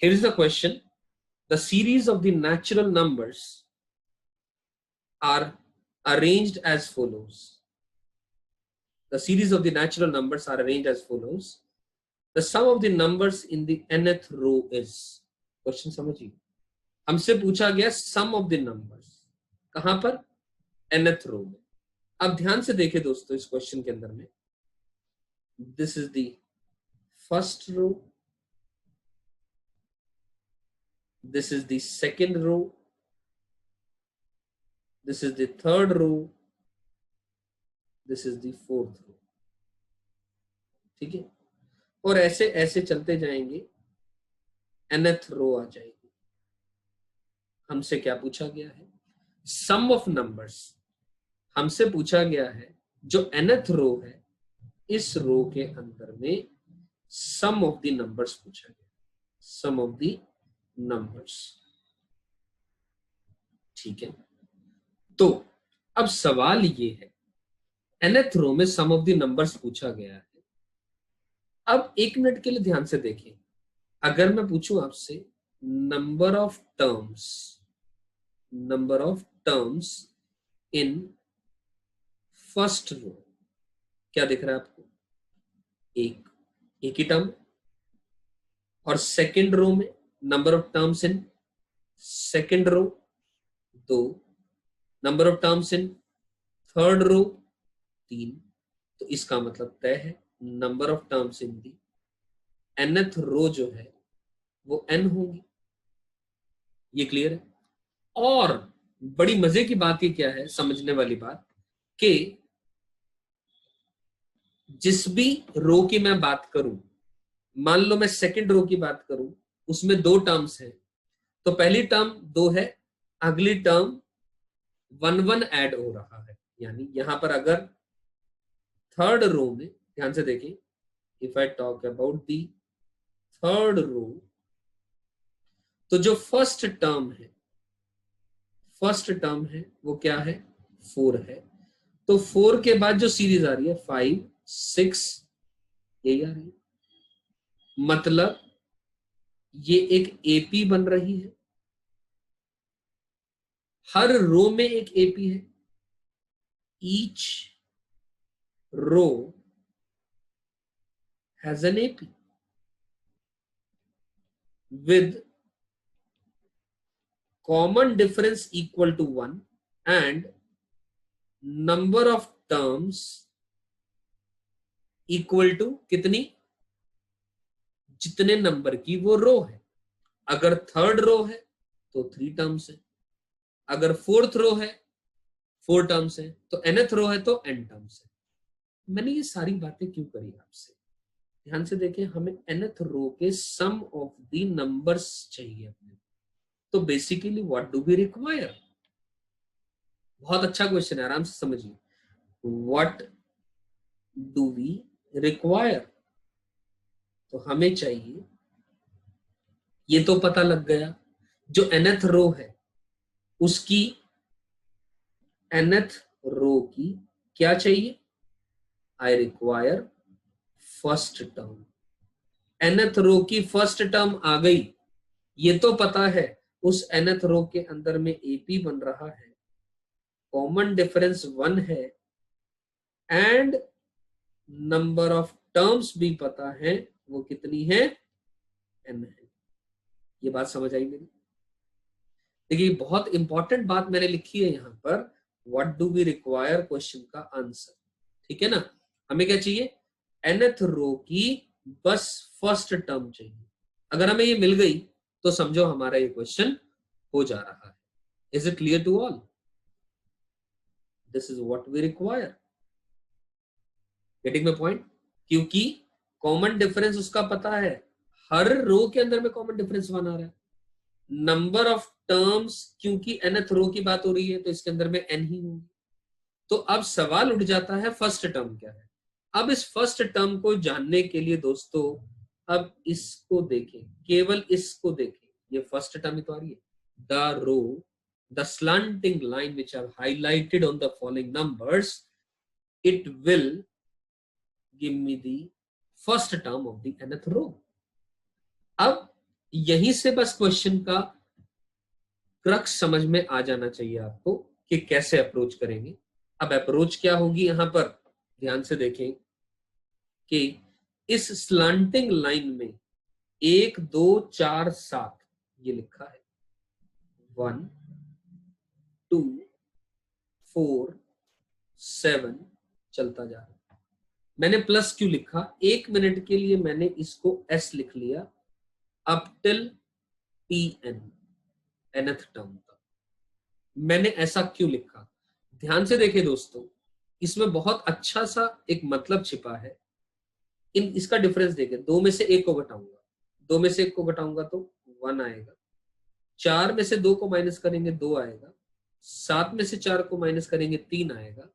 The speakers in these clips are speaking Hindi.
Here is the question. The series of the natural numbers are arranged as follows. The series of the natural numbers are arranged as follows. The sum of the numbers in the nth row is. Question समझिए, हमसे पूछा गया sum of the numbers कहां पर? nth row में. अब ध्यान से देखें दोस्तों इस क्वेश्चन के अंदर में. This is the first row. This is the second row. This is the third row. This is the fourth row. ठीक है, और ऐसे ऐसे चलते जाएंगे, nth रो आ जाएगी. हमसे क्या पूछा गया है? सम ऑफ नंबर्स. हमसे पूछा गया है जो nth रो है, इस रो के अंदर में सम ऑफ द नंबर्स पूछा गया. सम ऑफ द नंबर्स. ठीक है, तो अब सवाल ये है, nth रो में सम ऑफ द नंबर्स पूछा गया है. अब एक मिनट के लिए ध्यान से देखें. अगर मैं पूछूं आपसे number of terms in first row, क्या दिख रहा है आपको? एक ही टर्म. और सेकंड रो में number of terms in second row 2, number of terms in third row 3. तो इसका मतलब तय है number of terms in the nth row जो है वो n होगी. ये क्लियर है? और बड़ी मजे की बात ये क्या है, समझने वाली बात, कि जिस भी रो की मैं बात करूं, मान लो मैं सेकंड रो की बात करूं, उसमें 2 टर्म्स हैं, तो पहली टर्म 2 है, अगली टर्म 1 ऐड हो रहा है. यानी यहां पर अगर थर्ड रो में ध्यान से देखें, if I talk about the third row, तो जो फर्स्ट टर्म है वो क्या है? 4 है. तो 4 के बाद जो सीरीज आ रही है 5, 6 यही आ रही है. मतलब ये एक एपी बन रही है. हर रो में एक एपी है. Each row has an AP with common difference equal to 1 and number of terms equal to कितनी? जितने नंबर की वो रो है. अगर थर्ड रो है तो 3 टर्म्स है, अगर फोर्थ रो है 4 टर्म्स है, तो nth रो है तो n टर्म्स है. मैंने ये सारी बातें क्यों करी आपसे? ध्यान से देखें, हमें nth रो के सम ऑफ द नंबर्स चाहिए अपने. तो basically what do we require? बहुत अच्छा क्वेश्चन है, आराम से समझिए. What do we require? तो हमें चाहिए, ये तो पता लग गया, जो nth रो है उसकी nth रो की क्या चाहिए? I require first term. nth रो की फर्स्ट टर्म आ गई, ये तो पता है उस nth रो के अंदर में एपी बन रहा है, कॉमन डिफरेंस 1 है, एंड नंबर ऑफ टर्म्स भी पता है, वो कितनी है? n है. ये बात समझ आई मेरी? देखिए बहुत इंपॉर्टेंट बात मैंने लिखी है यहां पर, what do we require question का आंसर. ठीक है ना? हमें क्या चाहिए? nth रो की बस फर्स्ट टर्म चाहिए. अगर हमें ये मिल गई तो समझो हमारा ये क्वेश्चन हो जा रहा है. Is it clear to all? This is what we require. Getting my point? क्योंकि कॉमन डिफरेंस उसका पता है, हर रो के अंदर में कॉमन डिफरेंस 1 आ रहा है. नंबर ऑफ टर्म्स, क्योंकि nth रो की बात हो रही है तो इसके अंदर में n ही होगी. तो अब सवाल उठ जाता है फर्स्ट टर्म क्या है. अब इस फर्स्ट टर्म को जानने के लिए दोस्तों अब इसको देखें, केवल इसको देखें. ये फर्स्ट टर्म ही तो आ रही है. The row, the slanting line which are highlighted on the following numbers, it will give me the first term of the nth row. अब यहीं से बस क्वेश्चन का क्रक्स समझ में आ जाना चाहिए आपको कि कैसे अप्रोच करेंगे। अब अप्रोच क्या होगी यहां पर ध्यान से देखें कि इस स्लांटिंग लाइन में 1 2 4 7 ये लिखा है, 1 2 4 7 चलता जा रहा है। मैंने प्लस क्यों लिखा? 1 मिनट के लिए मैंने इसको एस लिख लिया up till T N, nth term तक। मैंने ऐसा क्यों लिखा? ध्यान से देखें दोस्तों, इसमें बहुत अच्छा सा एक मतलब छिपा है। इसका डिफरेंस देखें, 2 में से 1 को घटाऊंगा, 2 में से 1 को घटाऊंगा तो 1 आएगा, 4 में से 2 को माइनस करेंगे 2 आएगा, 7 में से 4 को माइनस करेंगे 3 आएगा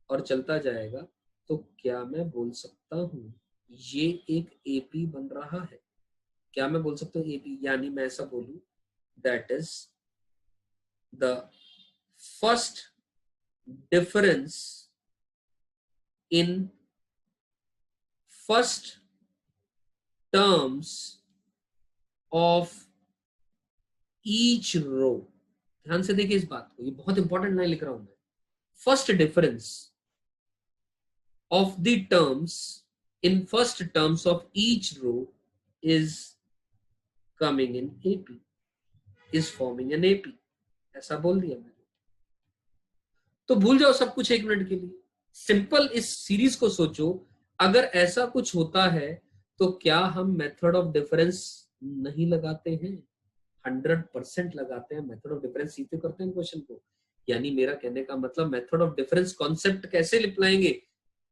और चलता जाएगा। तो क्या मैं बोल सकता हूं ये एक एपी बन रहा है? क्या मैं बोल सकता हूँ एपी? यानी मैं ऐसा बोलूं, that is the first difference in first terms of each row. ध्यान से देखिए इस बात को, ये बहुत इंपॉर्टेंट लाइन लिख रहा हूं मैं। First difference of the terms in first terms of each row is coming in AP, is forming an AP। ऐसा बोल दिया मैंने तो भूल जाओ सब कुछ 1 मिनट के लिए। सिंपल इस सीरीज को सोचो, अगर ऐसा कुछ होता है तो क्या हम मेथड ऑफ डिफरेंस नहीं लगाते हैं? 100% लगाते हैं। मेथड ऑफ डिफरेंस सीखते करते हैं क्वेश्चन को। यानी मेरा कहने का मतलब मेथड ऑफ डिफरेंस कॉन्सेप्ट कैसे लिखलाएंगे?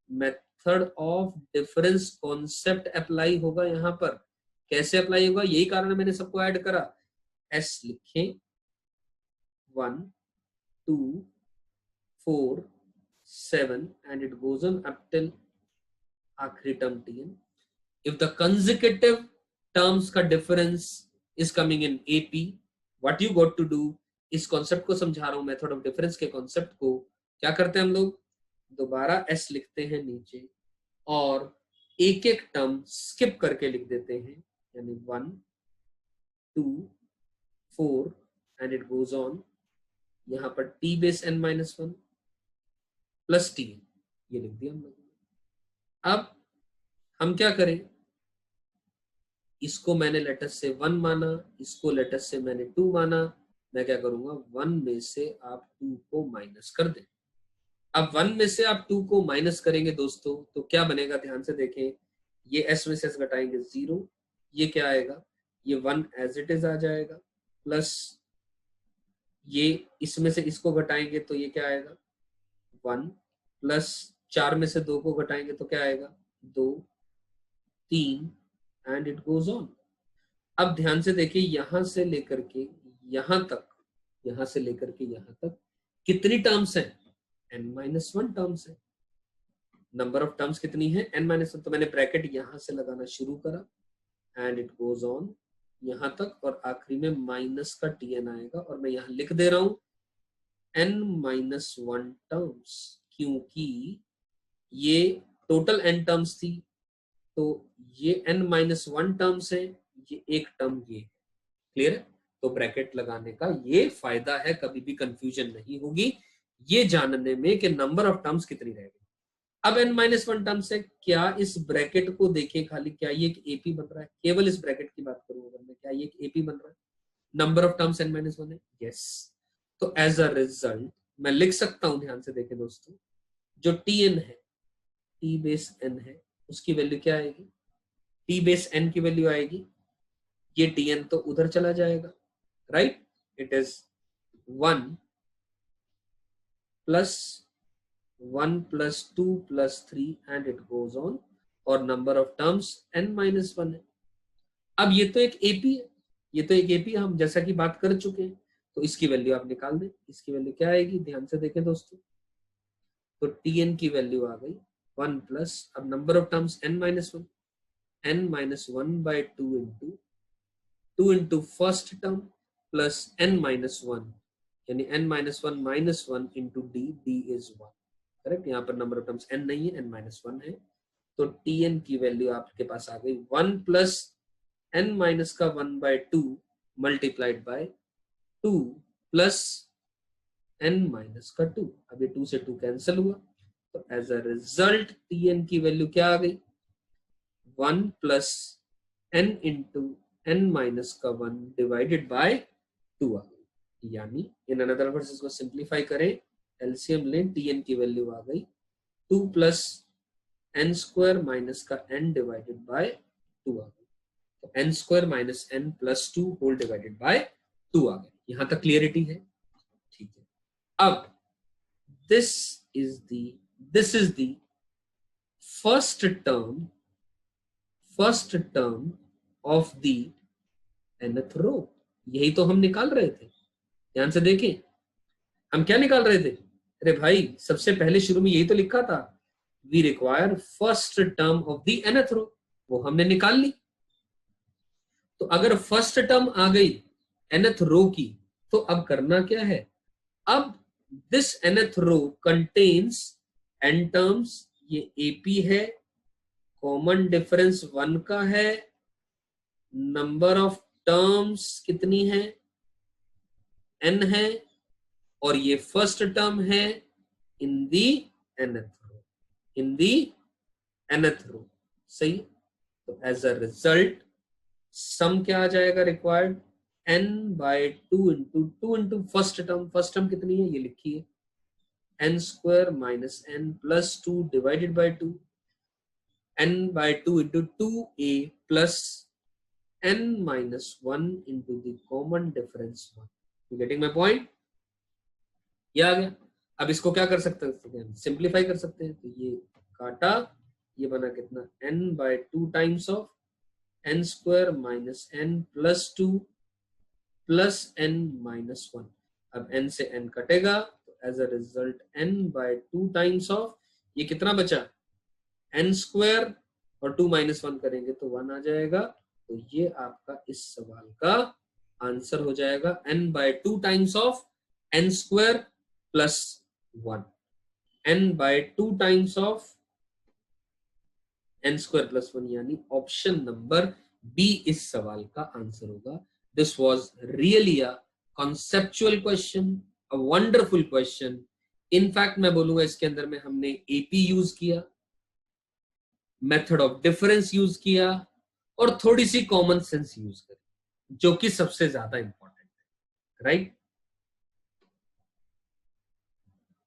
Method of difference concept apply होगा यहां पर। कैसे अप्लाई होगा? यही कारण है मैंने सबको ऐड करा। एस लिखें 1 2 4 7 and it goes on up till आखिरी term tn। if the consecutive terms का difference is coming in AP, what you got to do, इस कॉन्सेप्ट को समझा रहा हूं, मेथड ऑफ डिफरेंस के कॉन्सेप्ट को। क्या करते हैं हम लोग? दोबारा एस लिखते हैं नीचे और एक एक टर्म स्किप करके लिख देते हैं, यानी 1 2 4 एंड इट गोज ऑन। यहां पर T base n minus 1 plus T, ये लिख दिया हम लोगों ने। अब हम क्या करें? इसको मैंने लेटर से 1 माना, इसको लेटर से मैंने 2 माना। मैं क्या करूंगा? 1 में से आप 2 को माइनस कर दें। अब 1 में से आप 2 को माइनस करेंगे दोस्तों तो क्या बनेगा? ध्यान से देखें, ये एस में से एस घटाएंगे 0, ये क्या आएगा? ये 1 एज इट इज आ जाएगा, प्लस ये इसमें से इसको घटाएंगे तो ये क्या आएगा? 1 प्लस 4 में से 2 को घटाएंगे तो क्या आएगा? 2 3 एंड इट गोज ऑन। अब ध्यान से देखिए, यहां से लेकर के यहां तक, यहां से लेकर के यहां तक कितनी टर्म्स हैं? n-1 टर्म्स है। नंबर ऑफ टर्म्स कितनी है? n-1। तो मैंने ब्रैकेट यहां से लगाना शुरू करा एंड इट गोज ऑन यहां तक और आखिरी में माइनस का tn आएगा और मैं यहां लिख दे रहा हूं n-1 टर्म्स, क्योंकि ये टोटल n टर्म्स थी तो ये n-1 टर्म्स है, ये एक टर्म ये। क्लियर है? तो ब्रैकेट लगाने का ये फायदा है, कभी भी कंफ्यूजन नहीं होगी ये जानने में कि नंबर ऑफ टर्म्स कितनी रहेगी। अब n-1 टर्म्स है, क्या इस ब्रैकेट को देखें खाली, क्या ये एक एपी बन रहा है? केवल इस ब्रैकेट की बात करूं अगर मैं, क्या ये एक एपी बन रहा है? नंबर ऑफ टर्म्स n-1 है, यस। तो एज अ रिजल्ट मैं लिख सकता हूं, ध्यान से देखें दोस्तों, जो tn है, t बेस n है, उसकी वैल्यू क्या आएगी? t बेस n की वैल्यू आएगी, ये tn तो उधर चला जाएगा, right? It is 1 plus 1 plus 2 plus 3 and it goes on और नंबर ऑफ टर्म्स n-1 है। अब ये तो एक एपी है, ये तो एक एपी हम जैसा कि बात कर चुके हैं, तो इसकी वैल्यू आप निकाल दें। इसकी वैल्यू क्या आएगी? ध्यान से देखें दोस्तों, तो tn की वैल्यू आ गई 1 प्लस, अब number of terms n-1, n-1 by 2 into first term plus n-1, यानी n-1 minus 1 into d is 1। Correct? यहाँ पर नंबर ऑफ टर्म्स n नहीं है, n-1 है, तो tn की वैल्यू आपके पास आ गई 1 प्लस n माइनस का 1/2 multiplied by 2 plus n minus का 2। अब ये 2 से 2 कैंसिल हुआ, तो एज अ रिजल्ट tn की वैल्यू क्या आ गई, 1 plus n into n minus का 1 डिवाइडेड बाय 2 आ गई। यानी इन अनदर वर्ड्स इसको सिंप्लीफाई करें, एलसीएम लें, tn की वैल्यू आ गई 2 प्लस n स्क्वायर माइनस का n डिवाइडेड बाय 2 आ गई। तो n square minus n plus 2 whole divided by 2 आ गई। यहां तक क्लियरिटी है? ठीक है। अब this is the first term of the nth row। यही तो हम निकाल रहे थे, ध्यान से देखें। हम क्या निकाल रहे थे? अरे भाई सबसे पहले शुरू में यही तो लिखा था, we require first term of the nth row, वो हमने निकाल ली। तो अगर फर्स्ट टर्म आ गई nth रो की, तो अब करना क्या है, अब this nth row contains n terms, ये AP है, कॉमन डिफरेंस 1 का है, नंबर ऑफ टर्म्स कितनी है, n है, और ये फर्स्ट टर्म है इन the nth row, in the nth रो। सही। तो एज अ रिजल्ट सम क्या आ जाएगा required, n/2 into first term कितनी है ये लिखिए, n square minus n plus 2 divided by 2, n/2 into 2a plus n minus 1 into the common difference 1। You getting my point? ये आ गया। अब इसको क्या कर सकते हैं, सिंप्लीफाई कर सकते हैं। तो ये काटा, ये बना कितना, n/2 times of n square minus n plus 2 plus n minus 1। अब n से n कटेगा, तो as a result n/2 times of, ये कितना बचा, n स्क्वायर और 2 माइनस 1 करेंगे तो 1 आ जाएगा। तो ये आपका इस सवाल का आंसर हो जाएगा, n/2 times of n square plus 1, n/2 times of n square plus 1, यानी ऑप्शन नंबर बी इस सवाल का आंसर होगा। This was really a conceptual question, a wonderful question. In fact मैं बोलूंगा इसके अंदर में हमने एपी यूज किया, मेथड ऑफ डिफरेंस यूज किया, और थोड़ी सी कॉमन सेंस यूज करी, जो कि सबसे ज्यादा इंपॉर्टेंट है, राइट।